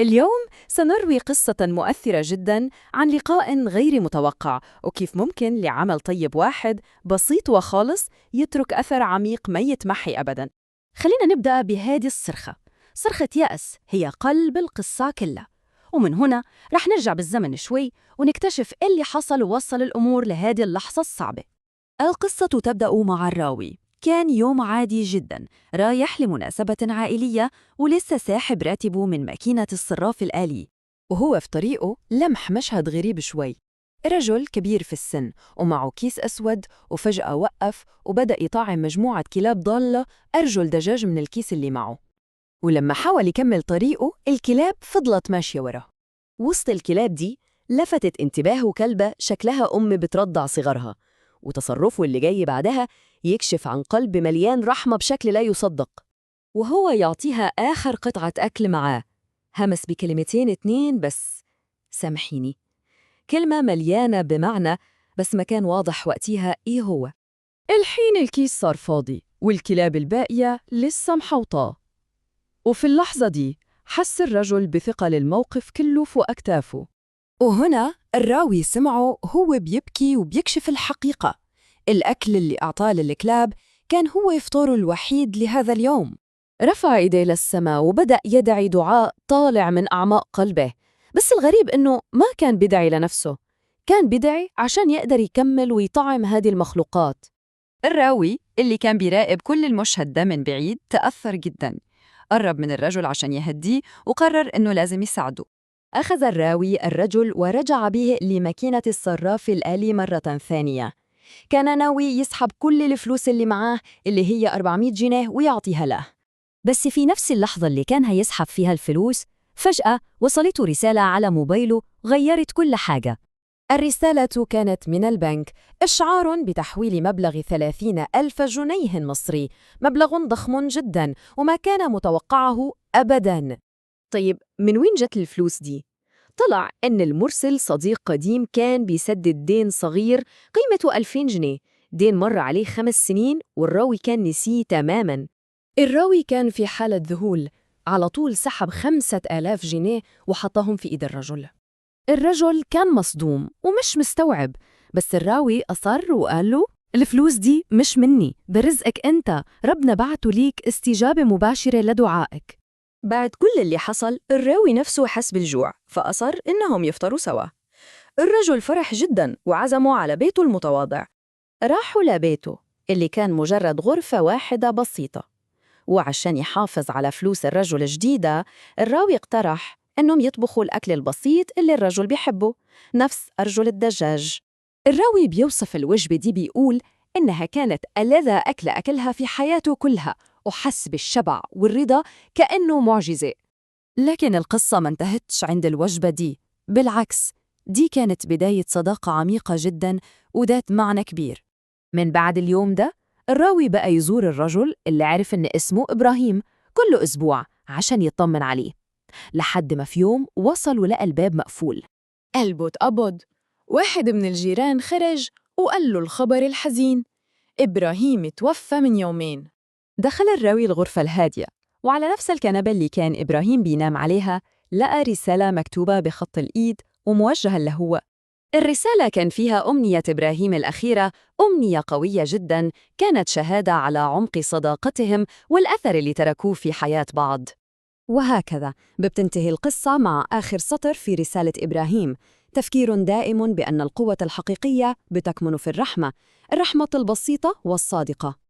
اليوم سنروي قصة مؤثرة جداً عن لقاء غير متوقع وكيف ممكن لعمل طيب واحد بسيط وخالص يترك أثر عميق ما يتمحي أبداً. خلينا نبدأ بهذه الصرخة. صرخة يأس هي قلب القصة كلها، ومن هنا رح نرجع بالزمن شوي ونكتشف إيه اللي حصل ووصل الأمور لهذه اللحظة الصعبة. القصة تبدأ مع الراوي. كان يوم عادي جداً، رايح لمناسبة عائلية ولسه ساحب راتبه من ماكينة الصراف الآلي، وهو في طريقه لمح مشهد غريب شوي. رجل كبير في السن ومعه كيس أسود، وفجأة وقف وبدأ يطعم مجموعة كلاب ضالة أرجل دجاج من الكيس اللي معه. ولما حاول يكمل طريقه الكلاب فضلت ماشية وراه. وسط الكلاب دي لفتت انتباهه كلبة شكلها أم بترضع صغرها، وتصرفه اللي جاي بعدها يكشف عن قلب مليان رحمة بشكل لا يصدق. وهو يعطيها آخر قطعة أكل معاه، همس بكلمتين اتنين بس: سامحيني. كلمة مليانة بمعنى، بس ما كان واضح وقتها إيه هو. الحين الكيس صار فاضي والكلاب الباقية لسه محوطاه، وفي اللحظة دي حس الرجل بثقل الموقف كله فوق أكتافه. وهنا الراوي سمعه هو بيبكي وبيكشف الحقيقة. الأكل اللي أعطاه للكلاب كان هو إفطاره الوحيد لهذا اليوم. رفع إيديه للسماء وبدأ يدعي دعاء طالع من أعماق قلبه. بس الغريب إنه ما كان بدعي لنفسه، كان بدعي عشان يقدر يكمل ويطعم هذه المخلوقات. الراوي اللي كان بيراقب كل المشهد ده من بعيد تأثر جداً. قرب من الرجل عشان يهديه وقرر إنه لازم يساعده. أخذ الراوي الرجل ورجع به لماكينة الصراف الآلي مرة ثانية. كان ناوي يسحب كل الفلوس اللي معاه اللي هي 400 جنيه ويعطيها له. بس في نفس اللحظة اللي كان هيسحب فيها الفلوس فجأة وصلته رسالة على موبايله غيرت كل حاجة. الرسالة كانت من البنك، إشعار بتحويل مبلغ 30,000 جنيه مصري، مبلغ ضخم جدا وما كان متوقعه أبدا. طيب من وين جت الفلوس دي؟ طلع إن المرسل صديق قديم كان بيسدد دين صغير قيمته 2000 جنيه، دين مر عليه 5 سنين والراوي كان نسيه تماماً. الراوي كان في حالة ذهول، على طول سحب 5000 جنيه وحطهم في إيد الرجل. الرجل كان مصدوم ومش مستوعب، بس الراوي أصر وقال له: الفلوس دي مش مني، ده رزقك أنت، ربنا بعته ليك استجابة مباشرة لدعائك. بعد كل اللي حصل الراوي نفسه حس بالجوع، فأصر إنهم يفطروا سوا. الرجل فرح جداً وعزموا على بيته المتواضع. راحوا لبيته اللي كان مجرد غرفة واحدة بسيطة، وعشان يحافظ على فلوس الرجل الجديدة الراوي اقترح إنهم يطبخوا الأكل البسيط اللي الرجل بيحبه، نفس أرجل الدجاج. الراوي بيوصف الوجبة دي بيقول إنها كانت ألذ أكلها في حياته كلها، وحس بالشبع والرضا كأنه معجزة. لكن القصة ما انتهتش عند الوجبة دي، بالعكس دي كانت بداية صداقة عميقة جداً وذات معنى كبير. من بعد اليوم ده الراوي بقى يزور الرجل اللي عرف إن اسمه إبراهيم كل أسبوع عشان يطمن عليه، لحد ما في يوم وصل ولقى الباب مقفول. قلبه اتقبض. واحد من الجيران خرج وقال له الخبر الحزين: إبراهيم توفى من يومين. دخل الراوي الغرفة الهادية، وعلى نفس الكنبة اللي كان إبراهيم بينام عليها لقى رسالة مكتوبة بخط الإيد وموجهة له هو. الرسالة كان فيها أمنية إبراهيم الأخيرة، أمنية قوية جداً، كانت شهادة على عمق صداقتهم والأثر اللي تركوه في حياة بعض. وهكذا بتنتهي القصة مع آخر سطر في رسالة إبراهيم، تفكير دائم بأن القوة الحقيقية بتكمن في الرحمة البسيطة والصادقة.